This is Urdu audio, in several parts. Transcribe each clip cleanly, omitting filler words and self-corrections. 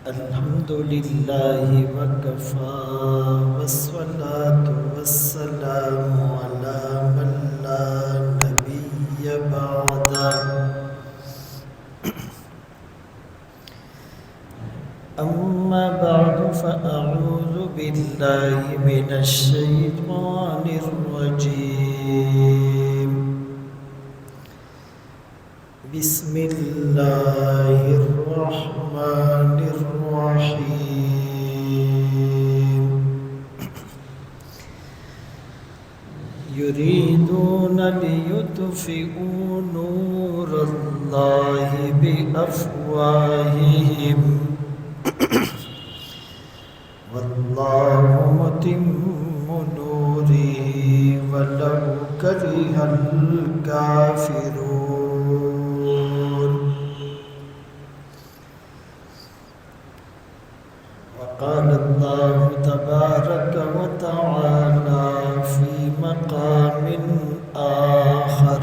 الحمد لله وكفى والصلاة والسلام على من لا نبي بعده أما بعد فأعوذ بالله من الشيطان الرجيم بسم الله الرحمن الرحيم يريدون ليطفئوا نور الله بأفواههم والله متم نوره ولو كره الكافرون وقال الله تبارك وتعالى في مقام آخر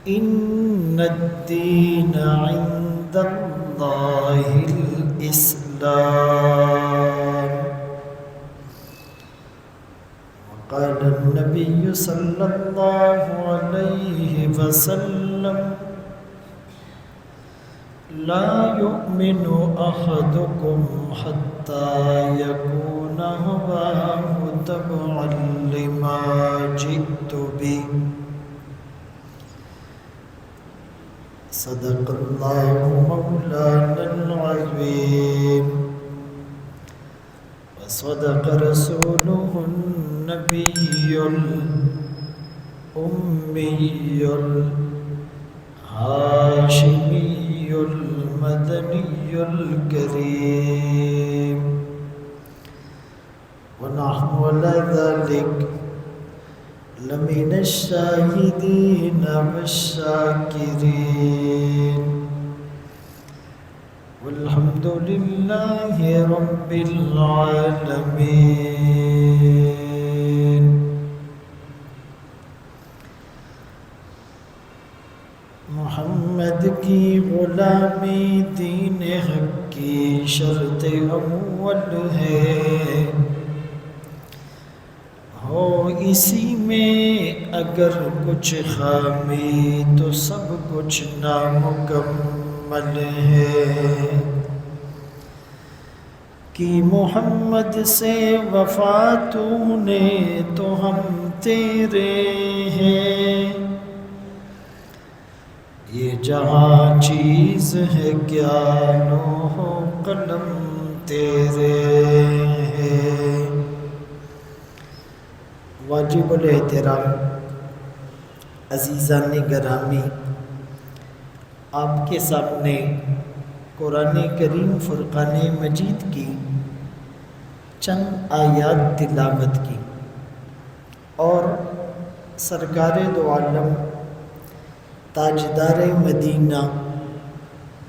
إن الدين عند الله الإسلام وقال النبي صلى الله عليه وسلم لا يؤمن أحدكم حتى يكون هواه تبعا لما جئت به صدق الله مولانا العظيم وصدق رسوله النبي الأمي الهاشمي المدني الكريم ونحن على ذلك لمن الشاهدين والشاكرين والحمد لله رب العالمين. محمد کی غلامی دین حق کی شرط اول ہے، ہو اسی میں اگر کچھ خامی تو سب کچھ نامکمل ہے. کہ محمد سے وفا تو نے تو ہم تیرے ہیں، یہ جہاں چیز ہے کیا لوح و قلم تیرے ہیں. واجب الاحترام عزیزان گرامی، آپ کے سامنے قرآن کریم فرقان مجید کی چند آیات تلاوت کی اور سرکار دو عالم تاجدار مدینہ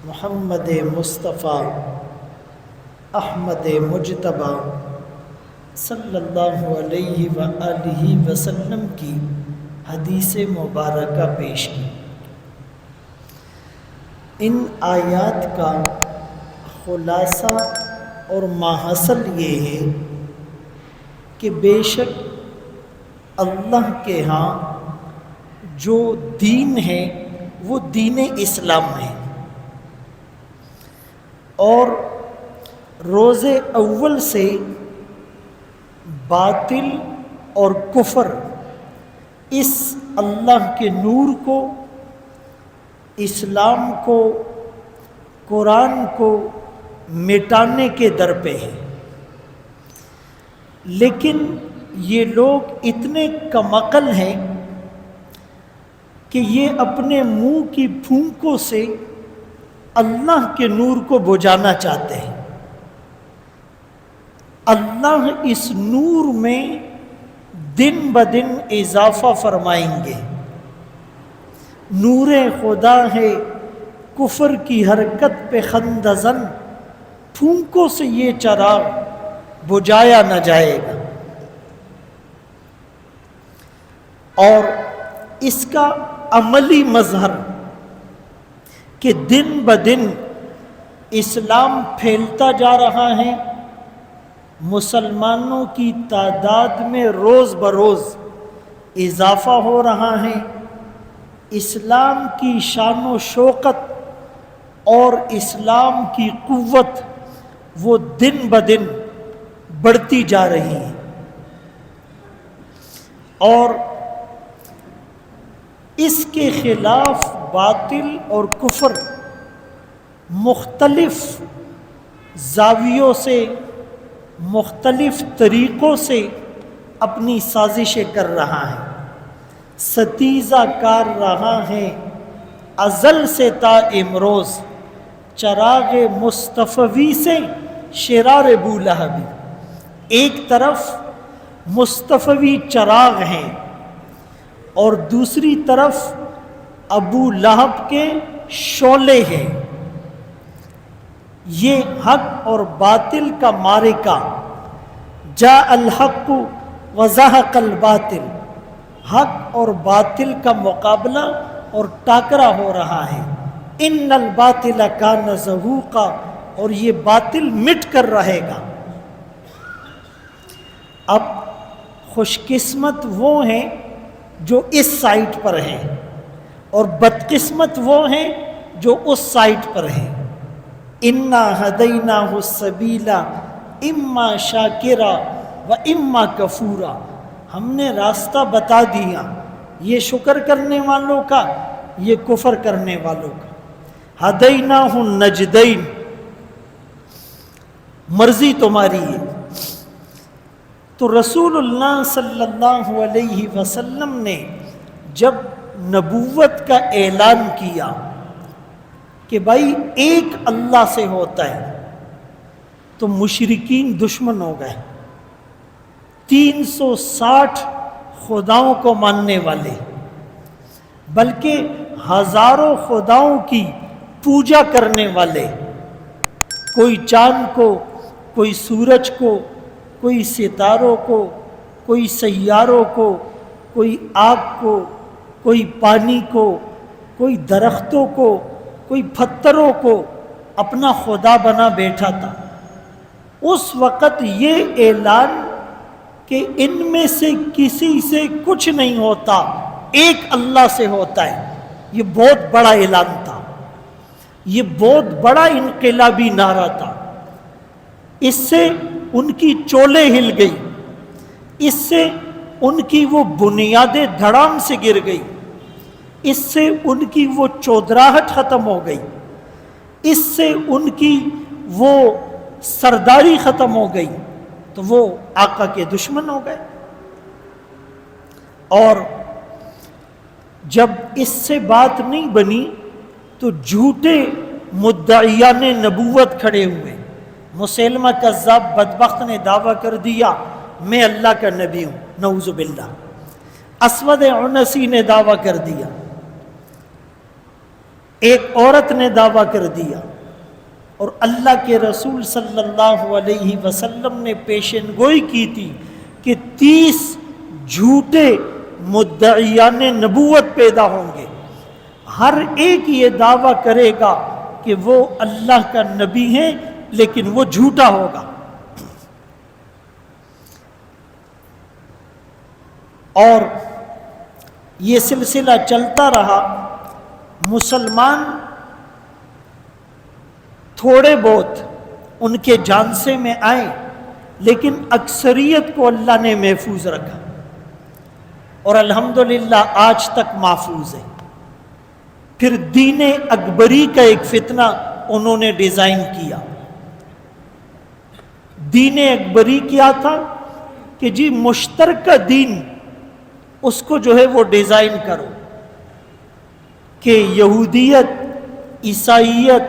محمد مصطفیٰ احمد مجتبیٰ صلی اللہ علیہ وآلہ وسلم کی حدیث مبارکہ پیش کی. ان آیات کا خلاصہ اور ماحصل یہ ہے کہ بے شک اللہ کے ہاں جو دین ہے وہ دین اسلام ہے، اور روز اول سے باطل اور کفر اس اللہ کے نور کو، اسلام کو، قرآن کو مٹانے کے در پہ ہے. لیکن یہ لوگ اتنے کمعقل ہیں کہ یہ اپنے منہ کی پھونکوں سے اللہ کے نور کو بجھانا چاہتے ہیں. اللہ اس نور میں دن بدن اضافہ فرمائیں گے. نور خدا ہے کفر کی حرکت پہ خندزن، پھونکوں سے یہ چراغ بجھایا نہ جائے گا. اور اس کا عملی مظہر کہ دن بدن اسلام پھیلتا جا رہا ہے، مسلمانوں کی تعداد میں روز بروز اضافہ ہو رہا ہے، اسلام کی شان و شوکت اور اسلام کی قوت وہ دن بدن بڑھتی جا رہی ہے، اور اس کے خلاف باطل اور کفر مختلف زاویوں سے، مختلف طریقوں سے اپنی سازشیں کر رہا ہے، ستیزہ کار رہا ہے ازل سے تا امروز، چراغ مصطفی سے شرار ابو لہب۔ ایک طرف مصطفی چراغ ہیں اور دوسری طرف ابو لہب کے شعلے ہیں۔ یہ حق اور باطل کا معرکہ، جاء الحق وزہق الباطل، حق اور باطل کا مقابلہ اور ٹاکرا ہو رہا ہے۔ ان الباطل کان زہوقا، اور یہ باطل مٹ کر رہے گا۔ اب خوش قسمت وہ ہیں جو اس سائٹ پر ہیں، اور بدقسمت وہ ہیں جو اس سائٹ پر ہیں۔ انا ہدیناہ السبیل اما شاکرا و اما کفورا، ہم نے راستہ بتا دیا، یہ شکر کرنے والوں کا، یہ کفر کرنے والوں کا۔ ہدیناہ النجدین، مرضی تمہاری ہے۔ تو رسول اللہ صلی اللہ علیہ وسلم نے جب نبوت کا اعلان کیا کہ بھائی ایک اللہ سے ہوتا ہے، تو مشرکین دشمن ہو گئے، 360 خداؤں کو ماننے والے، بلکہ ہزاروں خداؤں کی پوجا کرنے والے، کوئی چاند کو، کوئی سورج کو، کوئی ستاروں کو، کوئی سیاروں کو، کوئی آگ کو، کوئی پانی کو، کوئی درختوں کو، کوئی پتھروں کو اپنا خدا بنا بیٹھا تھا۔ اس وقت یہ اعلان کہ ان میں سے کسی سے کچھ نہیں ہوتا، ایک اللہ سے ہوتا ہے، یہ بہت بڑا اعلان تھا، یہ بہت بڑا انقلابی نعرہ تھا۔ اس سے ان کی چولے ہل گئی، اس سے ان کی وہ بنیادیں دھڑام سے گر گئی، اس سے ان کی وہ چودراہٹ ختم ہو گئی، اس سے ان کی وہ سرداری ختم ہو گئی، تو وہ آقا کے دشمن ہو گئے۔ اور جب اس سے بات نہیں بنی تو جھوٹے مدعیان نبوت کھڑے ہوئے۔ مسیلمہ کذاب بدبخت نے دعویٰ کر دیا میں اللہ کا نبی ہوں، نعوذ باللہ۔ اسود عنسی نے دعویٰ کر دیا، ایک عورت نے دعویٰ کر دیا، اور اللہ کے رسول صلی اللہ علیہ وسلم نے پیشن گوئی کی تھی کہ 30 جھوٹے مدعیان نبوت پیدا ہوں گے، ہر ایک یہ دعویٰ کرے گا کہ وہ اللہ کا نبی ہے، لیکن وہ جھوٹا ہوگا۔ اور یہ سلسلہ چلتا رہا، مسلمان تھوڑے بہت ان کے جانسے میں آئے، لیکن اکثریت کو اللہ نے محفوظ رکھا، اور الحمدللہ آج تک محفوظ ہے۔ پھر دین اکبری کا ایک فتنہ انہوں نے ڈیزائن کیا۔ دین اکبری کیا تھا کہ جی مشترکہ دین، اس کو جو ہے وہ ڈیزائن کرو کہ یہودیت، عیسائیت،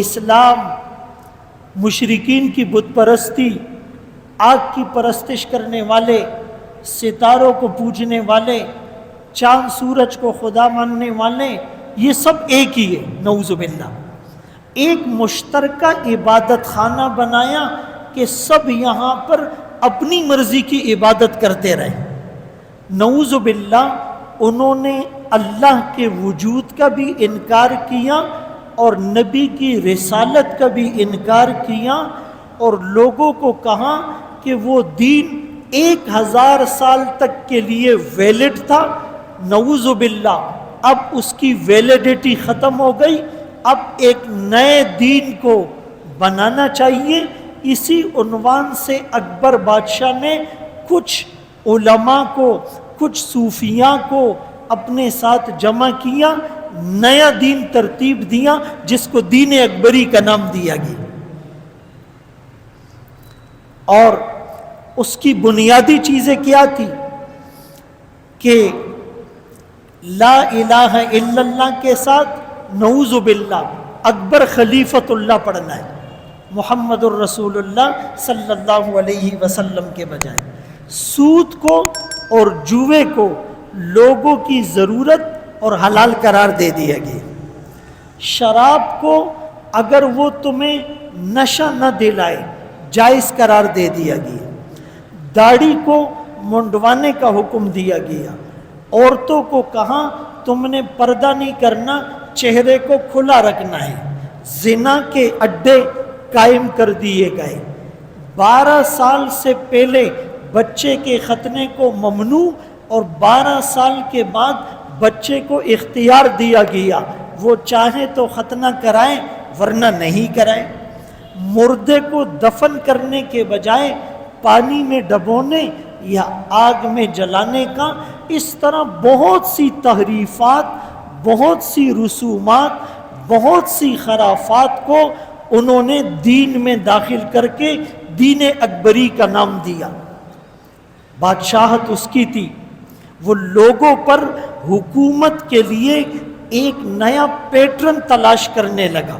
اسلام، مشرکین کی بت پرستی، آگ کی پرستش کرنے والے، ستاروں کو پوجنے والے، چاند سورج کو خدا ماننے والے، یہ سب ایک ہی ہے، نعوذ باللہ۔ ایک مشترکہ عبادت خانہ بنایا کہ سب یہاں پر اپنی مرضی کی عبادت کرتے رہے۔ نعوذ باللہ، انہوں نے اللہ کے وجود کا بھی انکار کیا اور نبی کی رسالت کا بھی انکار کیا اور لوگوں کو کہا کہ وہ دین 1000 سال تک کے لیے ویلڈ تھا، نعوذ باللہ اب اس کی ویلیڈیٹی ختم ہو گئی، اب ایک نئے دین کو بنانا چاہیے۔ اسی عنوان سے اکبر بادشاہ نے کچھ علماء کو، کچھ صوفیاء کو اپنے ساتھ جمع کیا، نیا دین ترتیب دیا جس کو دین اکبری کا نام دیا گیا، اور اس کی بنیادی چیزیں کیا تھی کہ لا الہ الا اللہ کے ساتھ نعوذ باللہ اکبر خلیفۃ اللہ پڑھنا ہے، محمد الرسول اللہ صلی اللہ علیہ وسلم کے بجائے۔ سود کو اور جوئے کو لوگوں کی ضرورت اور حلال قرار دے دیا گیا۔ شراب کو اگر وہ تمہیں نشہ نہ دلائے جائز قرار دے دیا گیا۔ داڑھی کو منڈوانے کا حکم دیا گیا۔ عورتوں کو کہا تم نے پردہ نہیں کرنا، چہرے کو کھلا رکھنا ہے۔ زنا کے اڈے قائم کر دیے گئے۔ 12 سال سے پہلے بچے کے ختنے کو ممنوع اور 12 سال کے بعد بچے کو اختیار دیا گیا، وہ چاہے تو ختنہ کرائیں ورنہ نہیں کرائیں۔ مردے کو دفن کرنے کے بجائے پانی میں ڈبونے یا آگ میں جلانے کا، اس طرح بہت سی تحریفات، بہت سی رسومات، بہت سی خرافات کو انہوں نے دین میں داخل کر کے دین اکبری کا نام دیا۔ بادشاہت اس کی تھی، وہ لوگوں پر حکومت کے لیے ایک نیا پیٹرن تلاش کرنے لگا،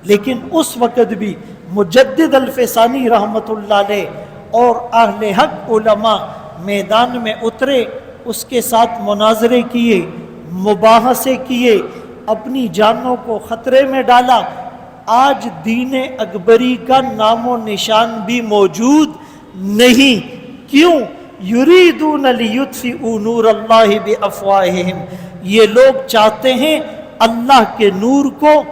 لیکن اس وقت بھی مجدد الفسانی رحمۃ اللہ علیہ اور اہل حق علماء میدان میں اترے، اس کے ساتھ مناظرے کیے، مباحثے کیے، اپنی جانوں کو خطرے میں ڈالا۔ آج دین اکبری کا نام و نشان بھی موجود نہیں۔ کیوں؟ یریدون لیطفئوا نور اللہ بافواہہم، یہ لوگ چاہتے ہیں اللہ کے نور کو،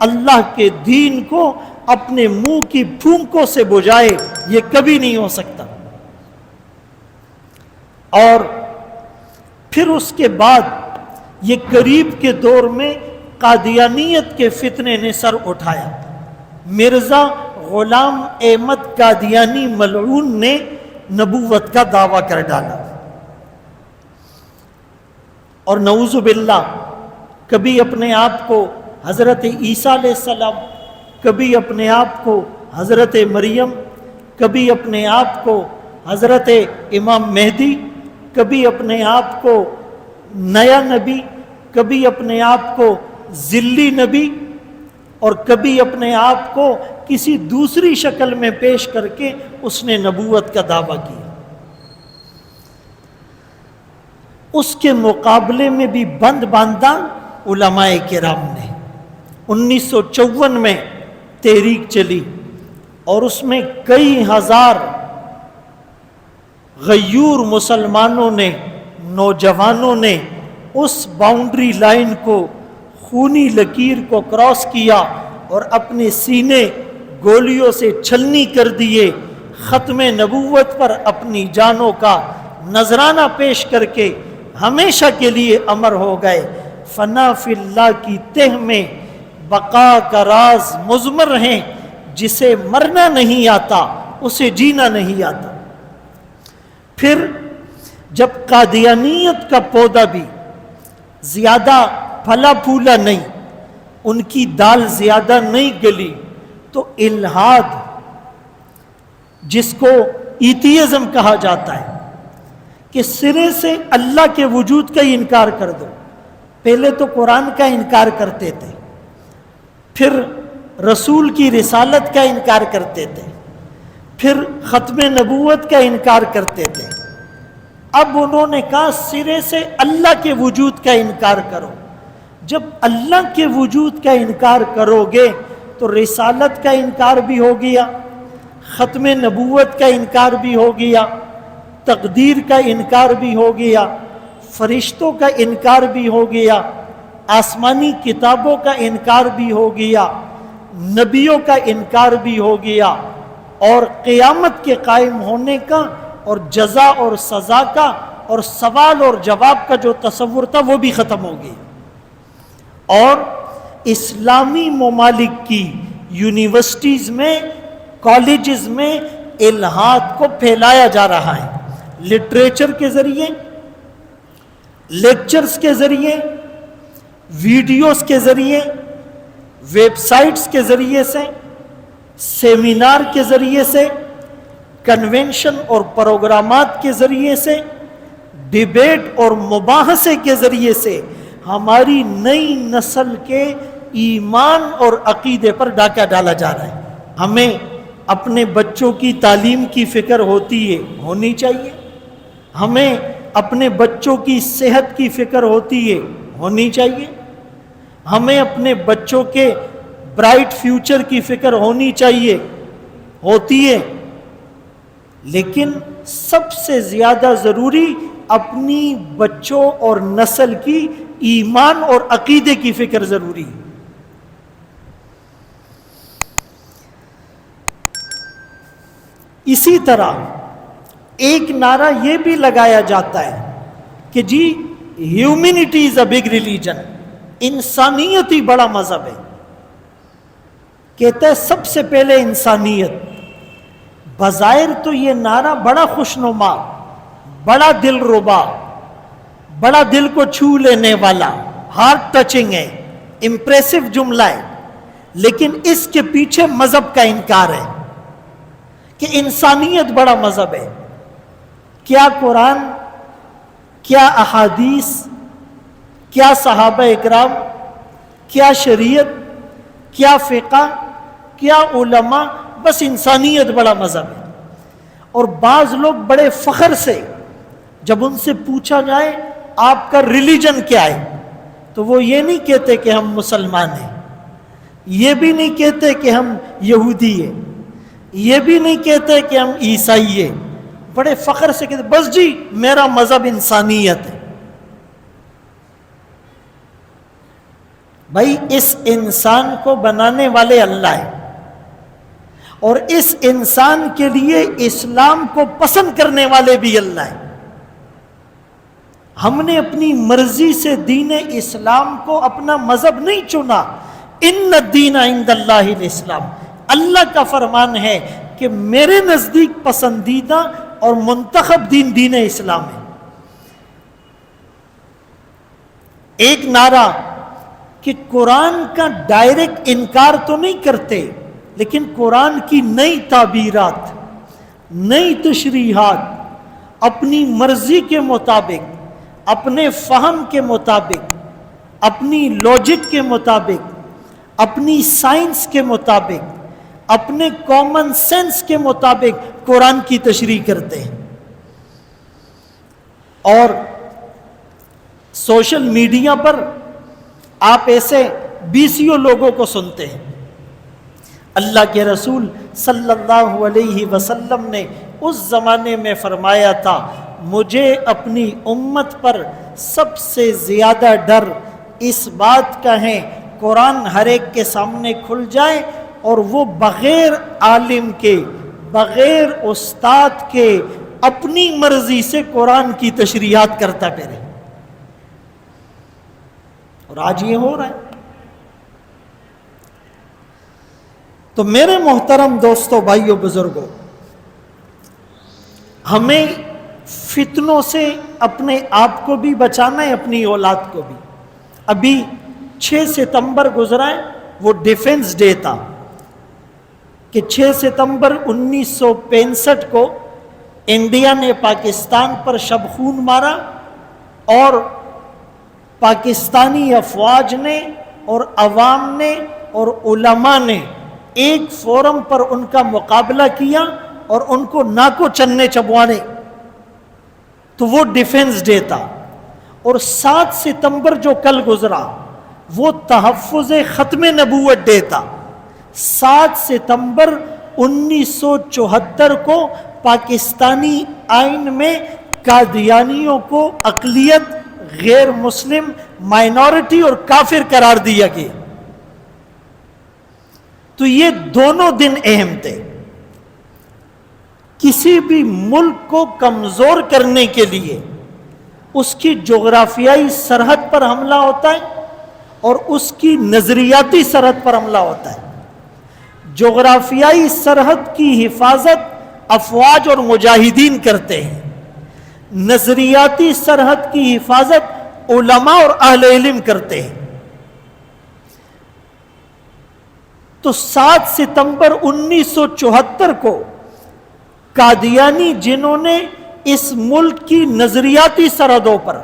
اللہ کے دین کو اپنے منہ کی پھونکوں سے بجھائے، یہ کبھی نہیں ہو سکتا۔ اور پھر اس کے بعد یہ قریب کے دور میں قادیانیت کے فتنے نے سر اٹھایا۔ مرزا غلام احمد قادیانی ملعون نے نبوت کا دعویٰ کر ڈالا، اور نعوذ باللہ کبھی اپنے آپ کو حضرت عیسیٰ علیہ السلام، کبھی اپنے آپ کو حضرت مریم، کبھی اپنے آپ کو حضرت امام مہدی، کبھی اپنے آپ کو نیا نبی، کبھی اپنے آپ کو ذلی نبی، اور کبھی اپنے آپ کو کسی دوسری شکل میں پیش کر کے اس نے نبوت کا دعویٰ کیا۔ اس کے مقابلے میں بھی بند باندھا علماء کرام نے۔ 1954 میں تحریک چلی اور اس میں کئی ہزار غیور مسلمانوں نے، نوجوانوں نے اس باؤنڈری لائن کو، خونی لکیر کو کراس کیا اور اپنے سینے گولیوں سے چھلنی کر دیے، ختم نبوت پر اپنی جانوں کا نذرانہ پیش کر کے ہمیشہ کے لیے امر ہو گئے۔ فنا فی اللہ کی تہ میں بقا کا راز مضمر ہیں، جسے مرنا نہیں آتا اسے جینا نہیں آتا۔ پھر جب قادیانیت کا پودا بھی زیادہ پھلا پھولا نہیں، ان کی دال زیادہ نہیں گلی، تو الہاد، جس کو ایتھیزم کہا جاتا ہے کہ سرے سے اللہ کے وجود کا ہی انکار کر دو۔ پہلے تو قرآن کا انکار کرتے تھے، پھر رسول کی رسالت کا انکار کرتے تھے، پھر ختم نبوت کا انکار کرتے تھے۔ اب انہوں نے کہا سرے سے اللہ کے وجود کا انکار کرو۔ جب اللہ کے وجود کا انکار کرو گے تو رسالت کا انکار بھی ہو گیا، ختم نبوت کا انکار بھی ہو گیا، تقدیر کا انکار بھی ہو گیا، فرشتوں کا انکار بھی ہو گیا، آسمانی کتابوں کا انکار بھی ہو گیا، نبیوں کا انکار بھی ہو گیا، اور قیامت کے قائم ہونے کا اور جزا اور سزا کا اور سوال اور جواب کا جو تصور تھا وہ بھی ختم ہو گیا۔ اور اسلامی ممالک کی یونیورسٹیز میں، کالجز میں الہاد کو پھیلایا جا رہا ہے، لٹریچر کے ذریعے، لیکچرز کے ذریعے، ویڈیوز کے ذریعے، ویب سائٹس کے ذریعے سے، سیمینار کے ذریعے سے، کنونشن اور پروگرامات کے ذریعے سے، ڈیبیٹ اور مباحثے کے ذریعے سے ہماری نئی نسل کے ایمان اور عقیدے پر ڈاکہ ڈالا جا رہا ہے۔ ہمیں اپنے بچوں کی تعلیم کی فکر ہوتی ہے، ہونی چاہیے، ہمیں اپنے بچوں کی صحت کی فکر ہوتی ہے، ہونی چاہیے، ہمیں اپنے بچوں کے برائٹ فیوچر کی فکر ہونی چاہیے، ہوتی ہے، لیکن سب سے زیادہ ضروری اپنی بچوں اور نسل کی ایمان اور عقیدے کی فکر ضروری ہے۔ اسی طرح ایک نعرہ یہ بھی لگایا جاتا ہے کہ جی humanity is a big religion, انسانیت ہی بڑا مذہب ہے۔ کہتا ہے سب سے پہلے انسانیت۔ بظاہر تو یہ نعرہ بڑا خوشنما، بڑا دل ربا، بڑا دل کو چھو لینے والا، ہارٹ ٹچنگ ہے، امپریسو جملہ ہے، لیکن اس کے پیچھے مذہب کا انکار ہے کہ انسانیت بڑا مذہب ہے۔ کیا قرآن، کیا احادیث، کیا صحابہ اکرام، کیا شریعت، کیا فقہ، کیا علماء، بس انسانیت بڑا مذہب ہے۔ اور بعض لوگ بڑے فخر سے جب ان سے پوچھا جائے آپ کا ریلیجن کیا ہے، تو وہ یہ نہیں کہتے کہ ہم مسلمان ہیں، یہ بھی نہیں کہتے کہ ہم یہودی ہیں، یہ بھی نہیں کہتے کہ ہم عیسائی ہیں، بڑے فخر سے کہتے بس جی میرا مذہب انسانیت ہے۔ بھائی اس انسان کو بنانے والے اللہ ہیں، اور اس انسان کے لیے اسلام کو پسند کرنے والے بھی اللہ ہیں۔ ہم نے اپنی مرضی سے دین اسلام کو اپنا مذہب نہیں چنا۔ ان الدین عند اللہ الاسلام، اللہ کا فرمان ہے کہ میرے نزدیک پسندیدہ اور منتخب دین دین اسلام ہے۔ ایک نعرہ کہ قرآن کا ڈائریکٹ انکار تو نہیں کرتے، لیکن قرآن کی نئی تعبیرات، نئی تشریحات اپنی مرضی کے مطابق، اپنے فہم کے مطابق، اپنی لوجک کے مطابق، اپنی سائنس کے مطابق، اپنے کامن سینس کے مطابق قرآن کی تشریح کرتے ہیں۔ اور سوشل میڈیا پر آپ ایسے بیسیوں لوگوں کو سنتے ہیں۔ اللہ کے رسول صلی اللہ علیہ وسلم نے اس زمانے میں فرمایا تھا، مجھے اپنی امت پر سب سے زیادہ ڈر اس بات کا ہے قرآن ہر ایک کے سامنے کھل جائے اور وہ بغیر عالم کے، بغیر استاد کے اپنی مرضی سے قرآن کی تشریحات کرتا پھرے۔ اور آج یہ ہو رہا ہے۔ تو میرے محترم دوستو، بھائیو، بزرگوں، ہمیں فتنوں سے اپنے آپ کو بھی بچانا ہے، اپنی اولاد کو بھی۔ ابھی 6 ستمبر گزرا ہے، وہ ڈیفنس ڈے تھا کہ 6 ستمبر 1965 کو انڈیا نے پاکستان پر شب خون مارا، اور پاکستانی افواج نے اور عوام نے اور علماء نے ایک فورم پر ان کا مقابلہ کیا اور ان کو ناکو چنے چبوانے، تو وہ ڈیفنس ڈے تھا۔ اور 7 ستمبر جو کل گزرا وہ تحفظ ختم نبوت ڈے تھا۔ 7 ستمبر 1974 کو پاکستانی آئین میں قادیانیوں کو اقلیت، غیر مسلم، مائنورٹی اور کافر قرار دیا گیا۔ تو یہ دونوں دن اہم تھے۔ کسی بھی ملک کو کمزور کرنے کے لیے اس کی جغرافیائی سرحد پر حملہ ہوتا ہے اور اس کی نظریاتی سرحد پر حملہ ہوتا ہے۔ جغرافیائی سرحد کی حفاظت افواج اور مجاہدین کرتے ہیں، نظریاتی سرحد کی حفاظت علماء اور اہل علم کرتے ہیں۔ تو 7 ستمبر 1974 کو قادیانی، جنہوں نے اس ملک کی نظریاتی سرحدوں پر،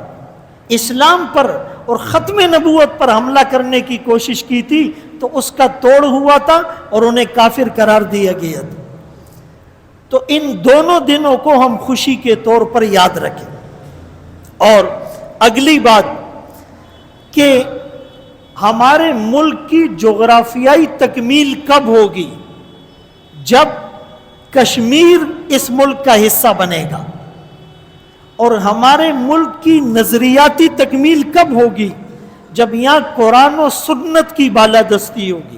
اسلام پر اور ختم نبوت پر حملہ کرنے کی کوشش کی تھی، تو اس کا توڑ ہوا تھا اور انہیں کافر قرار دیا گیا تھا۔ تو ان دونوں دنوں کو ہم خوشی کے طور پر یاد رکھیں۔ اور اگلی بات کہ ہمارے ملک کی جغرافیائی تکمیل کب ہوگی؟ جب کشمیر اس ملک کا حصہ بنے گا۔ اور ہمارے ملک کی نظریاتی تکمیل کب ہوگی؟ جب یہاں قرآن و سنت کی بالادستی ہوگی،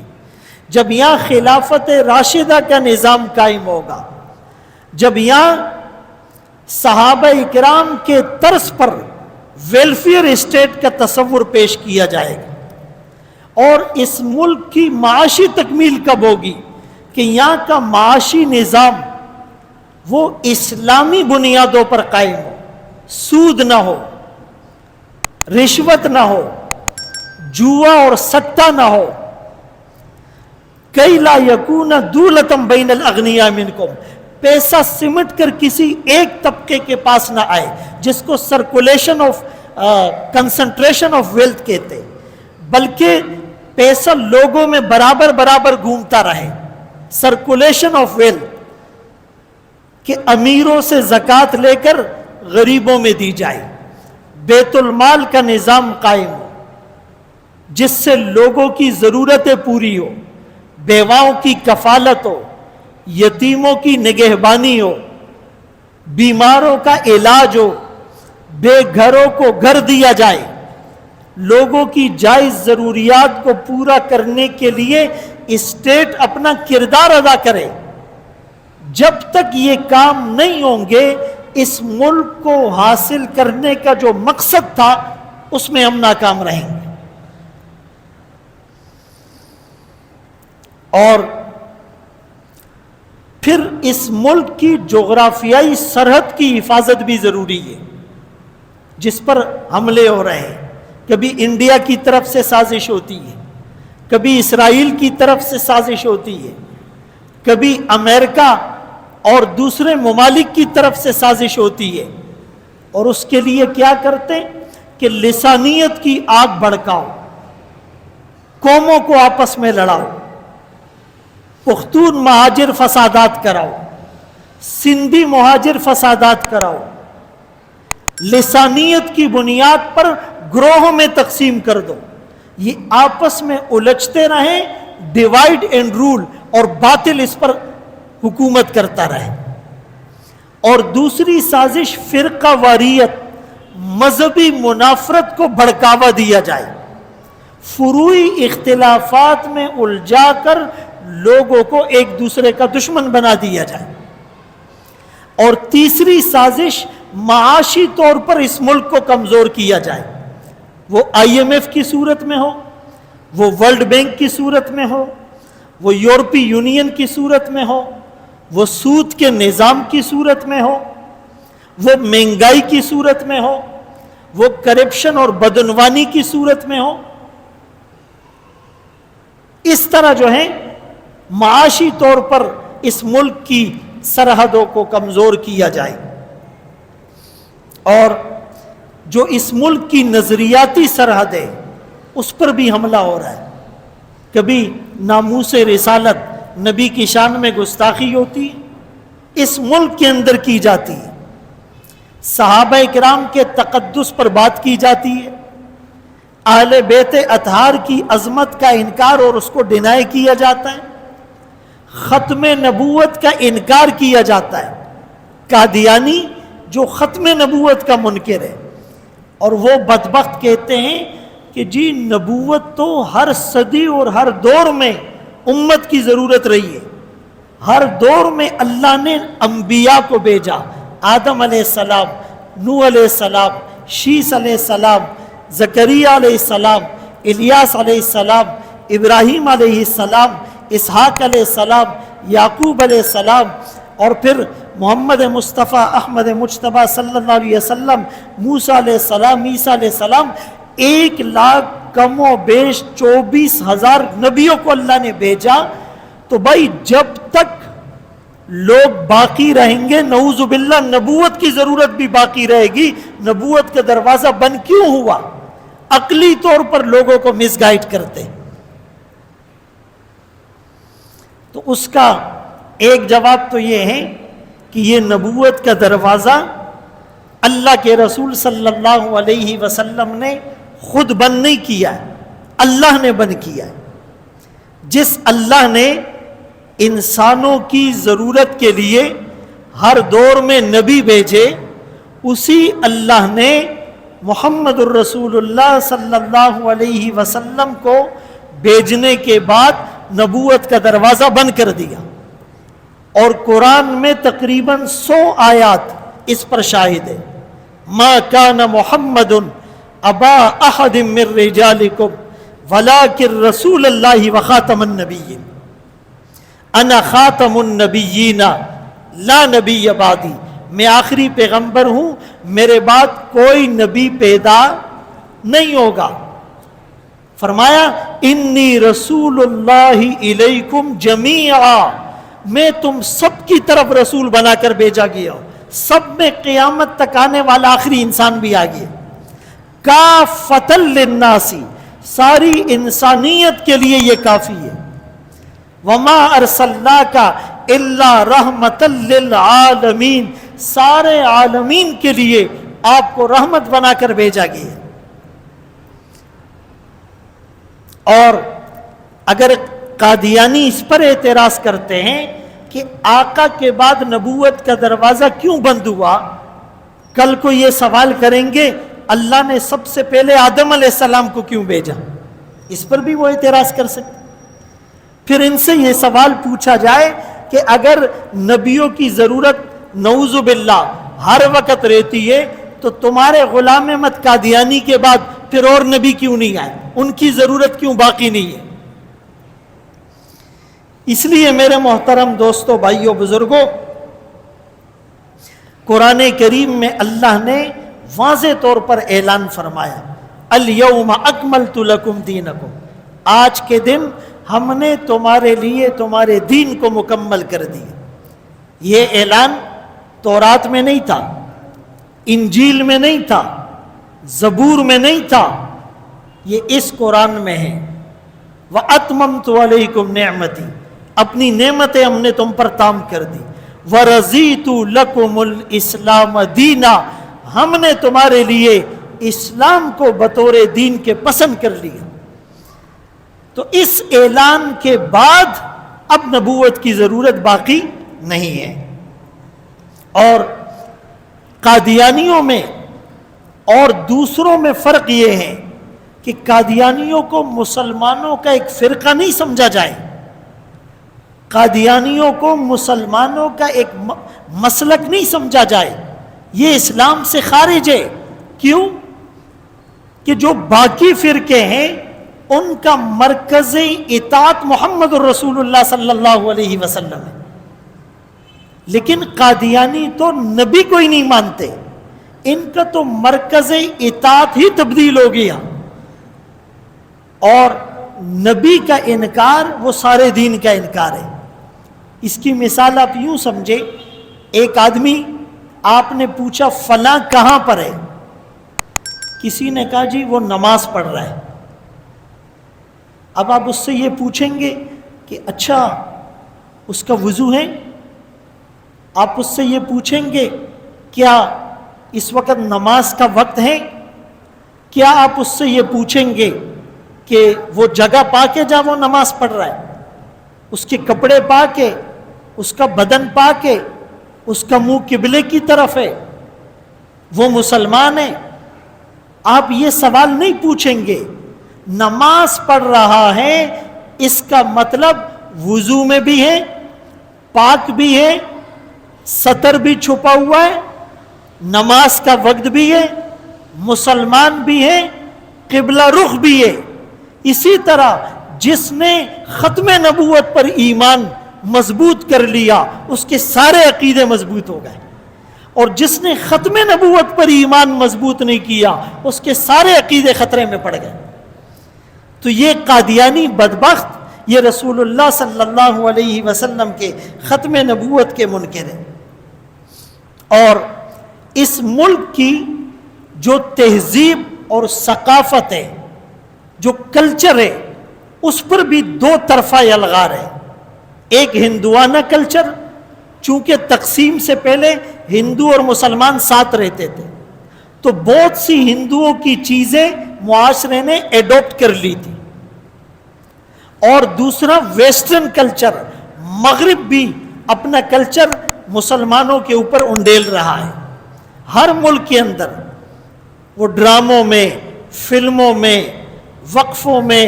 جب یہاں خلافت راشدہ کا نظام قائم ہوگا، جب یہاں صحابہ اکرام کے طرز پر ویلفیئر اسٹیٹ کا تصور پیش کیا جائے گا۔ اور اس ملک کی معاشی تکمیل کب ہوگی؟ کہ یہاں کا معاشی نظام وہ اسلامی بنیادوں پر قائم ہو، سود نہ ہو، رشوت نہ ہو، جوا اور سٹہ نہ ہو۔ کئی لا یکون دولتم بین الاغنیاء منکم، پیسہ سمٹ کر کسی ایک طبقے کے پاس نہ آئے، جس کو circulation of concentration of wealth کہتے، بلکہ پیسہ لوگوں میں برابر برابر گھومتا رہے، سرکولیشن آف ویلتھ، کہ امیروں سے زکوٰۃ لے کر غریبوں میں دی جائے، بیت المال کا نظام قائم ہو جس سے لوگوں کی ضرورتیں پوری ہو، بیواؤں کی کفالت ہو، یتیموں کی نگہبانی ہو، بیماروں کا علاج ہو، بے گھروں کو گھر دیا جائے، لوگوں کی جائز ضروریات کو پورا کرنے کے لیے اسٹیٹ اپنا کردار ادا کرے۔ جب تک یہ کام نہیں ہوں گے، اس ملک کو حاصل کرنے کا جو مقصد تھا اس میں ہم ناکام رہیں گے۔ اور پھر اس ملک کی جغرافیائی سرحد کی حفاظت بھی ضروری ہے، جس پر حملے ہو رہے ہیں۔ کبھی انڈیا کی طرف سے سازش ہوتی ہے، کبھی اسرائیل کی طرف سے سازش ہوتی ہے، کبھی امریکہ اور دوسرے ممالک کی طرف سے سازش ہوتی ہے۔ اور اس کے لیے کیا کرتے کہ لسانیت کی آگ بھڑکاؤ، قوموں کو آپس میں لڑاؤ، پختون مہاجر فسادات کراؤ، سندھی مہاجر فسادات کراؤ، لسانیت کی بنیاد پر گروہوں میں تقسیم کر دو، یہ آپس میں الجھتے رہیں، ڈیوائیڈ اینڈ رول، اور باطل اس پر حکومت کرتا رہے۔ اور دوسری سازش فرقہ واریت، مذہبی منافرت کو بھڑکاوا دیا جائے، فروعی اختلافات میں الجھا کر لوگوں کو ایک دوسرے کا دشمن بنا دیا جائے۔ اور تیسری سازش معاشی طور پر اس ملک کو کمزور کیا جائے، وہ IMF کی صورت میں ہو، وہ ورلڈ بینک کی صورت میں ہو، وہ یورپی یونین کی صورت میں ہو، وہ سود کے نظام کی صورت میں ہو، وہ مہنگائی کی صورت میں ہو، وہ کرپشن اور بدعنوانی کی صورت میں ہو۔ اس طرح جو ہے معاشی طور پر اس ملک کی سرحدوں کو کمزور کیا جائے۔ اور جو اس ملک کی نظریاتی سرحد ہے اس پر بھی حملہ ہو رہا ہے۔ کبھی ناموس رسالت، نبی کی شان میں گستاخی ہوتی ہے، اس ملک کے اندر کی جاتی ہے، صحابہ کرام کے تقدس پر بات کی جاتی ہے، اہل بیت اطہار کی عظمت کا انکار اور اس کو ڈینائی کیا جاتا ہے، ختم نبوت کا انکار کیا جاتا ہے۔ قادیانی جو ختم نبوت کا منکر ہے، اور وہ بدبخت کہتے ہیں کہ جی نبوت تو ہر صدی اور ہر دور میں امت کی ضرورت رہی ہے. ہر دور میں اللہ نے انبیاء کو بھیجا. آدم علیہ السلام، نوح علیہ السلام، شیس علیہ السلام، زکریا علیہ السلام، الیاس علیہ السلام، ابراہیم علیہ السلام، اسحاق علیہ السلام، یعقوب علیہ السلام، اور پھر محمد مصطفیٰ احمد مجتبیٰ صلی اللہ علیہ وسلم، موسیٰ علیہ السلام، عیسیٰ علیہ السلام. 1,00,000 کم و بیش 24,000 نبیوں کو اللہ نے بھیجا. تو بھائی جب تک لوگ باقی رہیں گے نعوذ باللہ نبوت کی ضرورت بھی باقی رہے گی. نبوت کا دروازہ بند کیوں ہوا؟ عقلی طور پر لوگوں کو مس گائیڈ کرتے. تو اس کا ایک جواب تو یہ ہے کہ یہ نبوت کا دروازہ اللہ کے رسول صلی اللہ علیہ وسلم نے خود بند نہیں کیا ہے، اللہ نے بند کیا ہے. جس اللہ نے انسانوں کی ضرورت کے لیے ہر دور میں نبی بھیجے، اسی اللہ نے محمد الرسول اللہ صلی اللہ علیہ وسلم کو بھیجنے کے بعد نبوت کا دروازہ بند کر دیا. اور قرآن میں تقریباً 100 آیات اس پر شاہد ہے. ما کان محمد ابا احد من رجالکم ولکن رسول اللہ وخاتم النبیین انا خاتم النبیین لا نبی بعدی. میں آخری پیغمبر ہوں، میرے بعد کوئی نبی پیدا نہیں ہوگا. فرمایا انی رسول اللہ الیکم جمیعا، میں تم سب کی طرف رسول بنا کر بھیجا گیا ہوں. سب میں قیامت تک آنے والا آخری انسان بھی آ گیا. کافۃ للناس، ساری انسانیت کے لیے یہ کافی ہے. وما ارسلناک الا رحمۃ للعالمین، سارے عالمین کے لیے آپ کو رحمت بنا کر بھیجا گیا. اور اگر قادیانی اس پر اعتراض کرتے ہیں کہ آقا کے بعد نبوت کا دروازہ کیوں بند ہوا، کل کو یہ سوال کریں گے اللہ نے سب سے پہلے آدم علیہ السلام کو کیوں بھیجا، اس پر بھی وہ اعتراض کر سکتے. پھر ان سے یہ سوال پوچھا جائے کہ اگر نبیوں کی ضرورت نعوذ باللہ ہر وقت رہتی ہے تو تمہارے غلام احمد قادیانی کے بعد پھر اور نبی کیوں نہیں آئے، ان کی ضرورت کیوں باقی نہیں ہے؟ اس لیے میرے محترم دوستو، بھائیو، بزرگوں، قرآن کریم میں اللہ نے واضح طور پر اعلان فرمایا الیوم اکملت لکم دینکم، آج کے دن ہم نے تمہارے لیے تمہارے دین کو مکمل کر دیا. یہ اعلان تورات میں نہیں تھا، انجیل میں نہیں تھا، زبور میں نہیں تھا، یہ اس قرآن میں ہے. وَأَتْمَمْتُ عَلَيْكُمْ نِعْمَتِي، اپنی نعمتیں ہم نے تم پر تام کر دی. وَرَضِيتُ لَكُمُ الْإِسْلَامَ دِينًا، ہم نے تمہارے لیے اسلام کو بطور دین کے پسند کر لیا. تو اس اعلان کے بعد اب نبوت کی ضرورت باقی نہیں ہے. اور قادیانیوں میں اور دوسروں میں فرق یہ ہے کہ قادیانیوں کو مسلمانوں کا ایک فرقہ نہیں سمجھا جائے، قادیانیوں کو مسلمانوں کا ایک مسلک نہیں سمجھا جائے. یہ اسلام سے خارج ہے. کیوں؟ کہ جو باقی فرقے ہیں ان کا مرکز اطاعت محمد الرسول اللہ صلی اللہ علیہ وسلم ہے، لیکن قادیانی تو نبی کو ہی نہیں مانتے، ان کا تو مرکز اطاعت ہی تبدیل ہو گیا. اور نبی کا انکار وہ سارے دین کا انکار ہے. اس کی مثال آپ یوں سمجھے، ایک آدمی آپ نے پوچھا فلاں کہاں پر ہے، کسی نے کہا جی وہ نماز پڑھ رہا ہے. اب آپ اس سے یہ پوچھیں گے کہ اچھا اس کا وضو ہے؟ آپ اس سے یہ پوچھیں گے کیا اس وقت نماز کا وقت ہے؟ کیا آپ اس سے یہ پوچھیں گے کہ وہ جگہ پا کے جہاں وہ نماز پڑھ رہا ہے، اس کے کپڑے پا کے، اس کا بدن پا کے، اس کا منہ قبلے کی طرف ہے، وہ مسلمان ہے؟ آپ یہ سوال نہیں پوچھیں گے نماز پڑھ رہا ہے اس کا مطلب وضو میں بھی ہے، پاک بھی ہے، سطر بھی چھپا ہوا ہے، نماز کا وقت بھی ہے، مسلمان بھی ہے، قبلہ رخ بھی ہے۔ اسی طرح جس نے ختم نبوت پر ایمان مضبوط کر لیا اس کے سارے عقیدے مضبوط ہو گئے، اور جس نے ختم نبوت پر ایمان مضبوط نہیں کیا اس کے سارے عقیدے خطرے میں پڑ گئے۔ تو یہ قادیانی بدبخت یہ رسول اللہ صلی اللہ علیہ وسلم کے ختم نبوت کے منکر ہیں، اور اس ملک کی جو تہذیب اور ثقافت ہے، جو کلچر ہے، اس پر بھی دو طرفہ الغار ہے۔ ایک ہندوانہ کلچر، چونکہ تقسیم سے پہلے ہندو اور مسلمان ساتھ رہتے تھے تو بہت سی ہندوؤں کی چیزیں معاشرے نے ایڈوپٹ کر لی تھی، اور دوسرا ویسٹرن کلچر، مغرب بھی اپنا کلچر مسلمانوں کے اوپر انڈیل رہا ہے۔ ہر ملک کے اندر وہ ڈراموں میں، فلموں میں، وقفوں میں،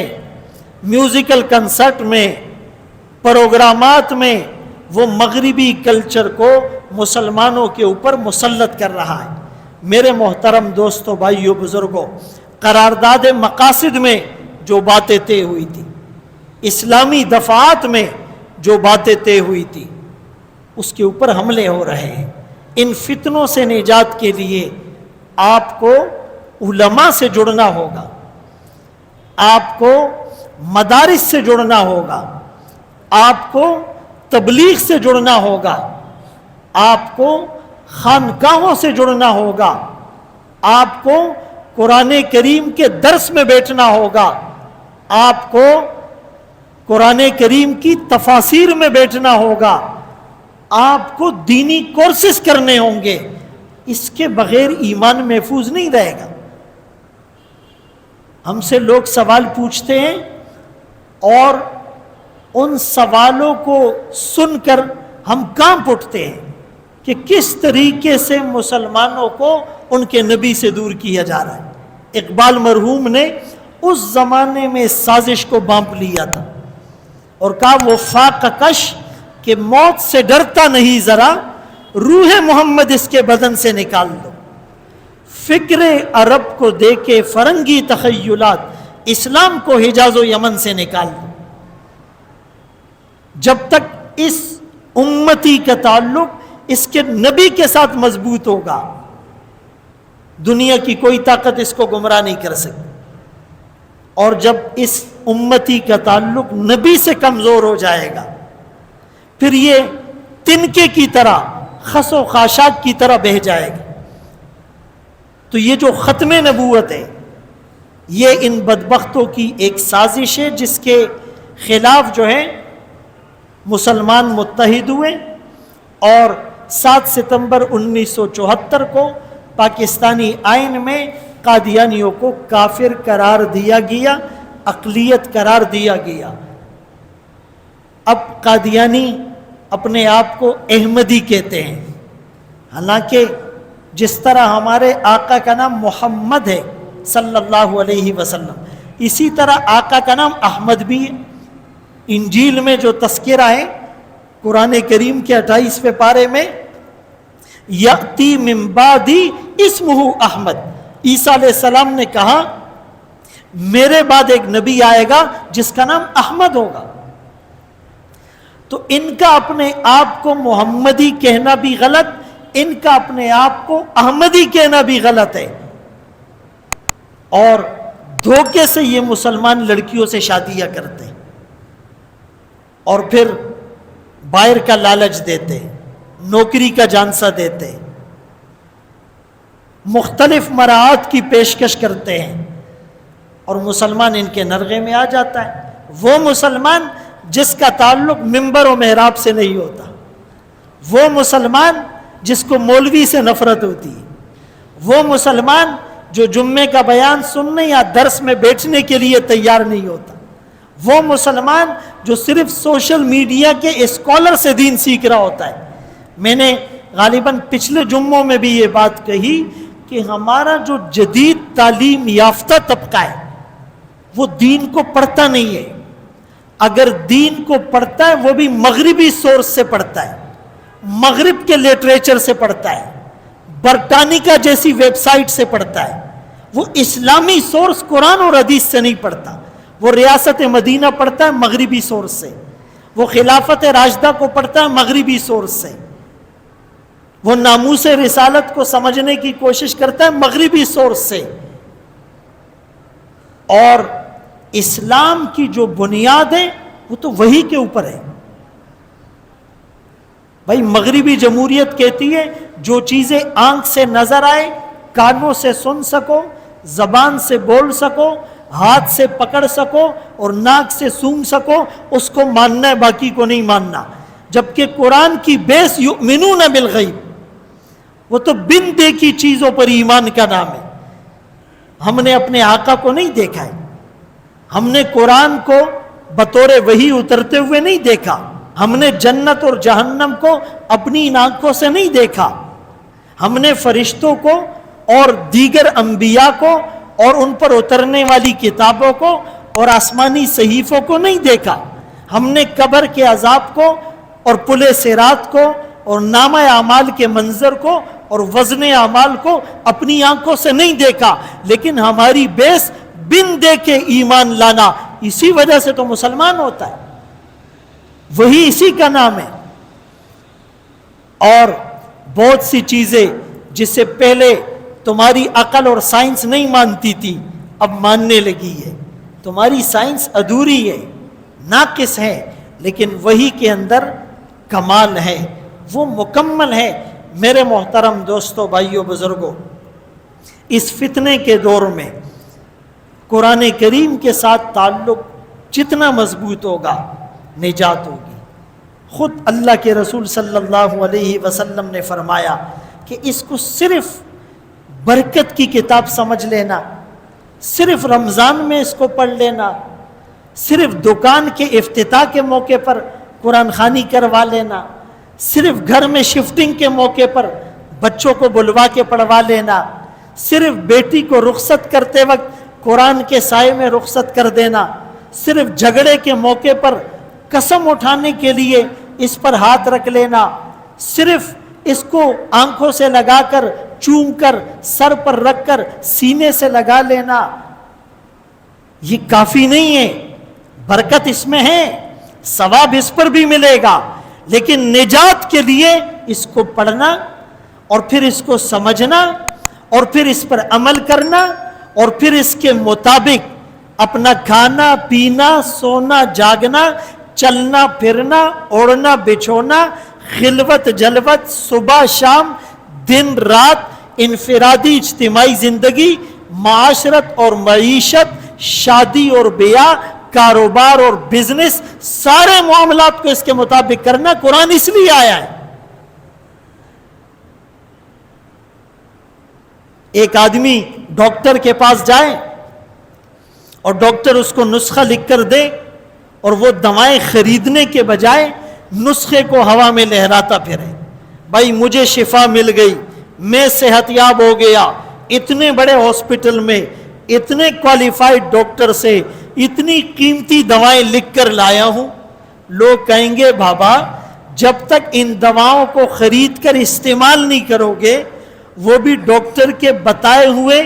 میوزیکل کنسرٹ میں، پروگرامات میں وہ مغربی کلچر کو مسلمانوں کے اوپر مسلط کر رہا ہے۔ میرے محترم دوستوں، بھائیوں، بزرگوں، قرارداد مقاصد میں جو باتیں طے ہوئی تھی، اسلامی دفعات میں جو باتیں طے ہوئی تھی، اس کے اوپر حملے ہو رہے ہیں۔ ان فتنوں سے نجات کے لیے آپ کو علماء سے جڑنا ہوگا، آپ کو مدارس سے جڑنا ہوگا، آپ کو تبلیغ سے جڑنا ہوگا، آپ کو خانقاہوں سے جڑنا ہوگا، آپ کو قرآن کریم کے درس میں بیٹھنا ہوگا، آپ کو قرآن کریم کی تفاسیر میں بیٹھنا ہوگا، آپ کو دینی کورسز کرنے ہوں گے۔ اس کے بغیر ایمان محفوظ نہیں رہے گا۔ ہم سے لوگ سوال پوچھتے ہیں اور ان سوالوں کو سن کر ہم کانپ اٹھتے ہیں کہ کس طریقے سے مسلمانوں کو ان کے نبی سے دور کیا جا رہا ہے۔ اقبال مرحوم نے اس زمانے میں سازش کو بانپ لیا تھا اور کہا وہ فاقہ کش کہ موت سے ڈرتا نہیں ذرا، روح محمد اس کے بدن سے نکال دو، فکر عرب کو دے کے فرنگی تخیلات، اسلام کو حجاز و یمن سے نکال دو۔ جب تک اس امتی کا تعلق اس کے نبی کے ساتھ مضبوط ہوگا، دنیا کی کوئی طاقت اس کو گمراہ نہیں کر سکتی، اور جب اس امتی کا تعلق نبی سے کمزور ہو جائے گا پھر یہ تنکے کی طرح، خس و خاشاک کی طرح بہہ جائے گا۔ تو یہ جو ختم نبوت ہے یہ ان بدبختوں کی ایک سازش ہے جس کے خلاف جو ہے مسلمان متحد ہوئے، اور 7 ستمبر 1974 کو پاکستانی آئین میں قادیانیوں کو کافر قرار دیا گیا، اقلیت قرار دیا گیا۔ اب قادیانی اپنے آپ کو احمدی کہتے ہیں، حالانکہ جس طرح ہمارے آقا کا نام محمد ہے صلی اللہ علیہ وسلم، اسی طرح آقا کا نام احمد بھی ہے۔ انجیل میں جو تذکرہ ہے قرآن کریم کے 28ویں پارے میں، یأتی من بعدی اسمہ احمد، عیسیٰ علیہ السلام نے کہا میرے بعد ایک نبی آئے گا جس کا نام احمد ہوگا۔ تو ان کا اپنے آپ کو محمدی کہنا بھی غلط، ان کا اپنے آپ کو احمدی کہنا بھی غلط ہے، اور دھوکے سے یہ مسلمان لڑکیوں سے شادیاں کرتے ہیں اور پھر باہر کا لالچ دیتے ہیں، نوکری کا جانسا دیتے ہیں، مختلف مراعات کی پیشکش کرتے ہیں، اور مسلمان ان کے نرغے میں آ جاتا ہے۔ وہ مسلمان جس کا تعلق منبر و محراب سے نہیں ہوتا، وہ مسلمان جس کو مولوی سے نفرت ہوتی ہے، وہ مسلمان جو جمعے کا بیان سننے یا درس میں بیٹھنے کے لیے تیار نہیں ہوتا، وہ مسلمان جو صرف سوشل میڈیا کے اسکالر سے دین سیکھ رہا ہوتا ہے۔ میں نے غالباً پچھلے جمعوں میں بھی یہ بات کہی کہ ہمارا جو جدید تعلیم یافتہ طبقہ ہے وہ دین کو پڑھتا نہیں ہے. اگر دین کو پڑھتا ہے وہ بھی مغربی سورس سے پڑھتا ہے, مغرب کے لٹریچر سے پڑھتا ہے, برٹانیکا جیسی ویب سائٹ سے پڑھتا ہے. وہ اسلامی سورس قرآن اور حدیث سے نہیں پڑھتا. وہ ریاست مدینہ پڑھتا ہے مغربی سورس سے, وہ خلافت راشدہ کو پڑھتا ہے مغربی سورس سے, وہ ناموس رسالت کو سمجھنے کی کوشش کرتا ہے مغربی سورس سے. اور اسلام کی جو بنیاد ہے وہ تو وہی کے اوپر ہے. بھائی مغربی جمہوریت کہتی ہے جو چیزیں آنکھ سے نظر آئے, کانوں سے سن سکو, زبان سے بول سکو, ہاتھ سے پکڑ سکو اور ناک سے سونگھ سکو, اس کو ماننا ہے, باقی کو نہیں ماننا. جبکہ قرآن کی بیس یؤمنون بالغیب, وہ تو بن دیکھی چیزوں پر ایمان کا نام ہے. ہم نے اپنے آقا کو نہیں دیکھا ہے, ہم نے قرآن کو بطور وحی اترتے ہوئے نہیں دیکھا, ہم نے جنت اور جہنم کو اپنی آنکھوں سے نہیں دیکھا, ہم نے فرشتوں کو اور دیگر انبیاء کو اور ان پر اترنے والی کتابوں کو اور آسمانی صحیفوں کو نہیں دیکھا, ہم نے قبر کے عذاب کو اور پل صراط کو اور نامہ اعمال کے منظر کو اور وزن اعمال کو اپنی آنکھوں سے نہیں دیکھا. لیکن ہماری بیس بن دیکھے ایمان لانا, اسی وجہ سے تو مسلمان ہوتا ہے, وہی اسی کا نام ہے. اور بہت سی چیزیں جس سے پہلے تمہاری عقل اور سائنس نہیں مانتی تھی اب ماننے لگی ہے. تمہاری سائنس ادھوری ہے, ناقص ہے, لیکن وہی کے اندر کمال ہے, وہ مکمل ہے. میرے محترم دوستو, بھائیو, بزرگوں, اس فتنے کے دور میں قرآن کریم کے ساتھ تعلق جتنا مضبوط ہوگا نجات ہوگی. خود اللہ کے رسول صلی اللہ علیہ وسلم نے فرمایا کہ اس کو صرف برکت کی کتاب سمجھ لینا, صرف رمضان میں اس کو پڑھ لینا, صرف دکان کے افتتاح کے موقع پر قرآن خوانی کروا لینا, صرف گھر میں شفٹنگ کے موقع پر بچوں کو بلوا کے پڑھوا لینا, صرف بیٹی کو رخصت کرتے وقت قرآن کے سائے میں رخصت کر دینا, صرف جھگڑے کے موقع پر قسم اٹھانے کے لیے اس پر ہاتھ رکھ لینا, صرف اس کو آنکھوں سے لگا کر چوم کر سر پر رکھ کر سینے سے لگا لینا, یہ کافی نہیں ہے. برکت اس میں ہے, ثواب اس پر بھی ملے گا, لیکن نجات کے لیے اس کو پڑھنا اور پھر اس کو سمجھنا اور پھر اس پر عمل کرنا اور پھر اس کے مطابق اپنا کھانا پینا سونا جاگنا چلنا پھرنا اوڑھنا بچھونا خلوت جلوت صبح شام دن رات انفرادی اجتماعی زندگی معاشرت اور معیشت شادی اور بیاہ کاروبار اور بزنس سارے معاملات کو اس کے مطابق کرنا. قرآن اس لیے آیا ہے. ایک آدمی ڈاکٹر کے پاس جائے اور ڈاکٹر اس کو نسخہ لکھ کر دے اور وہ دوائیں خریدنے کے بجائے نسخے کو ہوا میں لہراتا پھرے, بھائی مجھے شفا مل گئی, میں صحت یاب ہو گیا, اتنے بڑے ہاسپٹل میں اتنے کوالیفائڈ ڈاکٹر سے اتنی قیمتی دوائیں لکھ کر لایا ہوں. لوگ کہیں گے بابا جب تک ان دواؤں کو خرید کر استعمال نہیں کرو گے وہ بھی ڈاکٹر کے بتائے ہوئے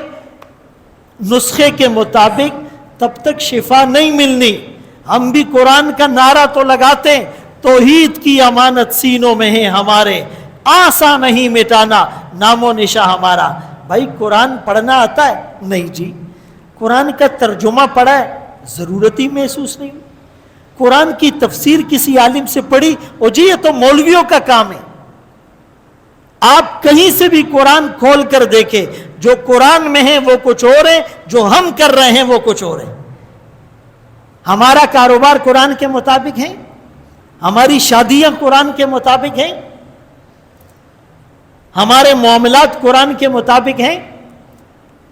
نسخے کے مطابق تب تک شفا نہیں ملنی. ہم بھی قرآن کا نعرہ تو لگاتے ہیں, توحید کی امانت سینوں میں ہے ہمارے, آسا نہیں مٹانا نام و نشاں ہمارا. بھائی قرآن پڑھنا آتا ہے؟ نہیں جی. قرآن کا ترجمہ پڑھا ہے؟ ضرورت ہی محسوس نہیں. قرآن کی تفسیر کسی عالم سے پڑھی؟ او جی یہ تو مولویوں کا کام ہے. آپ کہیں سے بھی قرآن کھول کر دیکھیں, جو قرآن میں ہے وہ کچھ اور ہے, جو ہم کر رہے ہیں وہ کچھ اور ہے. ہمارا کاروبار قرآن کے مطابق ہے, ہماری شادیاں قرآن کے مطابق ہیں, ہمارے معاملات قرآن کے مطابق ہیں,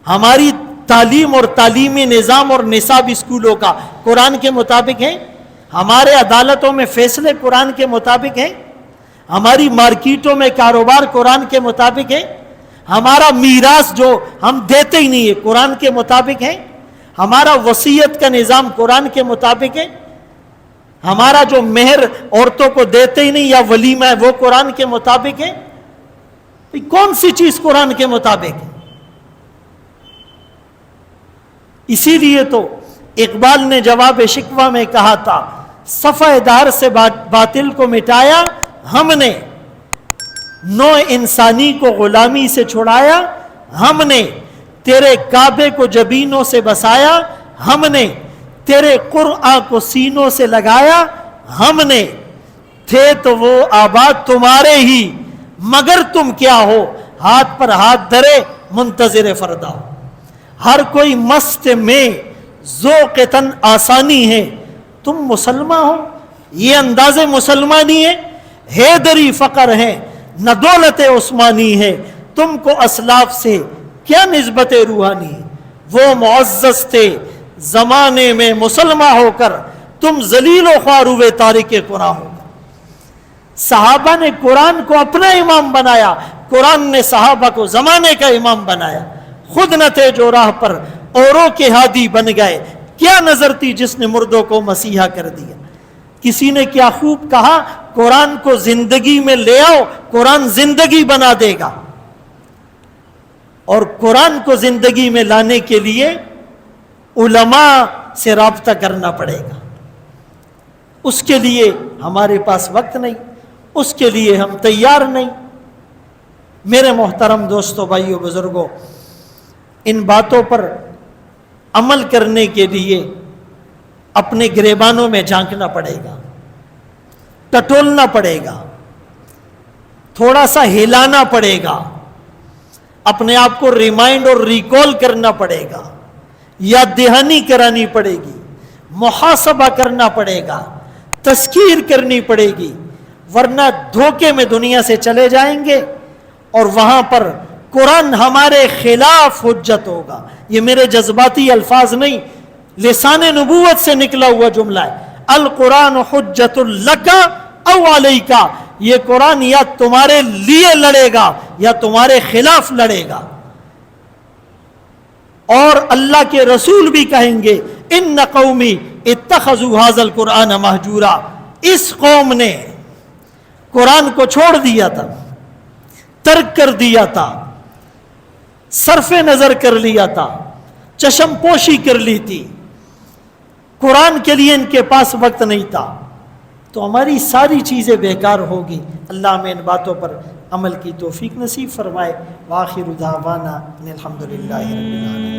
ہماری تعلیم اور تعلیمی نظام اور نصاب اسکولوں کا قرآن کے مطابق ہے, ہمارے عدالتوں میں فیصلے قرآن کے مطابق ہیں, ہماری مارکیٹوں میں کاروبار قرآن کے مطابق ہے, ہمارا میراث جو ہم دیتے ہی نہیں ہے قرآن کے مطابق ہے، ہمارا وصیت کا نظام قرآن کے مطابق ہے، ہمارا جو مہر عورتوں کو دیتے ہی نہیں یا ولیمہ ہے وہ قرآن کے مطابق ہے، کون سی چیز قرآن کے مطابق ہے؟ اسی لیے تو اقبال نے جواب شکوہ میں کہا تھا، صفحہ دار سے باطل کو مٹایا ہم نے، نوع انسانی کو غلامی سے چھڑایا ہم نے، تیرے کعبے کو جبینوں سے بسایا ہم نے، تیرے قرآن کو سینوں سے لگایا ہم نے، تھے تو وہ آباد تمہارے ہی مگر تم کیا ہو، ہاتھ پر ہاتھ دھرے منتظر فردا ہو۔ ہر کوئی مست میں ذوق تن آسانی ہے، تم مسلمان ہو، یہ انداز مسلمانی ہے، حیدری فقر ہے نہ دولت عثمانی ہے، تم کو اسلاف سے کیا نسبت روحانی ہے، وہ معزز تھے زمانے میں مسلمان ہو کر، تم ذلیل و خوار ہوئے تارک قرآن ہو کر۔ صحابہ نے قرآن کو اپنا امام بنایا، قرآن نے صحابہ کو زمانے کا امام بنایا، خود نہ تھے جو راہ پر اوروں کے ہادی بن گئے، کیا نظر تھی جس نے مردوں کو مسیحا کر دیا۔ کسی نے کیا خوب کہا، قرآن کو زندگی میں لے آؤ، قرآن زندگی بنا دے گا۔ اور قرآن کو زندگی میں لانے کے لیے علماء سے رابطہ کرنا پڑے گا، اس کے لیے ہمارے پاس وقت نہیں، اس کے لیے ہم تیار نہیں۔ میرے محترم دوستو، بھائیو، بزرگوں، ان باتوں پر عمل کرنے کے لیے اپنے گریبانوں میں جھانکنا پڑے گا، ٹٹولنا پڑے گا، تھوڑا سا ہلانا پڑے گا، اپنے آپ کو ریمائنڈ اور ریکال کرنا پڑے گا، یاد دہانی کرانی پڑے گی، محاسبہ کرنا پڑے گا، تذکیر کرنی پڑے گی، ورنہ دھوکے میں دنیا سے چلے جائیں گے اور وہاں پر قرآن ہمارے خلاف حجت ہوگا۔ یہ میرے جذباتی الفاظ نہیں، لسان نبوت سے نکلا ہوا جملہ ہے، القرآن حجت لک او علیک، یہ قرآن یا تمہارے لیے لڑے گا یا تمہارے خلاف لڑے گا۔ اور اللہ کے رسول بھی کہیں گے، ان قومی اتخذوا ھذا القرآن مہجورا، اس قوم نے قرآن کو چھوڑ دیا تھا، ترک کر دیا تھا، صرف نظر کر لیا تھا، چشم پوشی کر لی تھی، قرآن کے لیے ان کے پاس وقت نہیں تھا، تو ہماری ساری چیزیں بیکار ہوگی۔ اللہ ہمیں ان باتوں پر عمل کی توفیق نصیب فرمائے۔ وآخر دعوانا ان الحمدللہ رب العالمین۔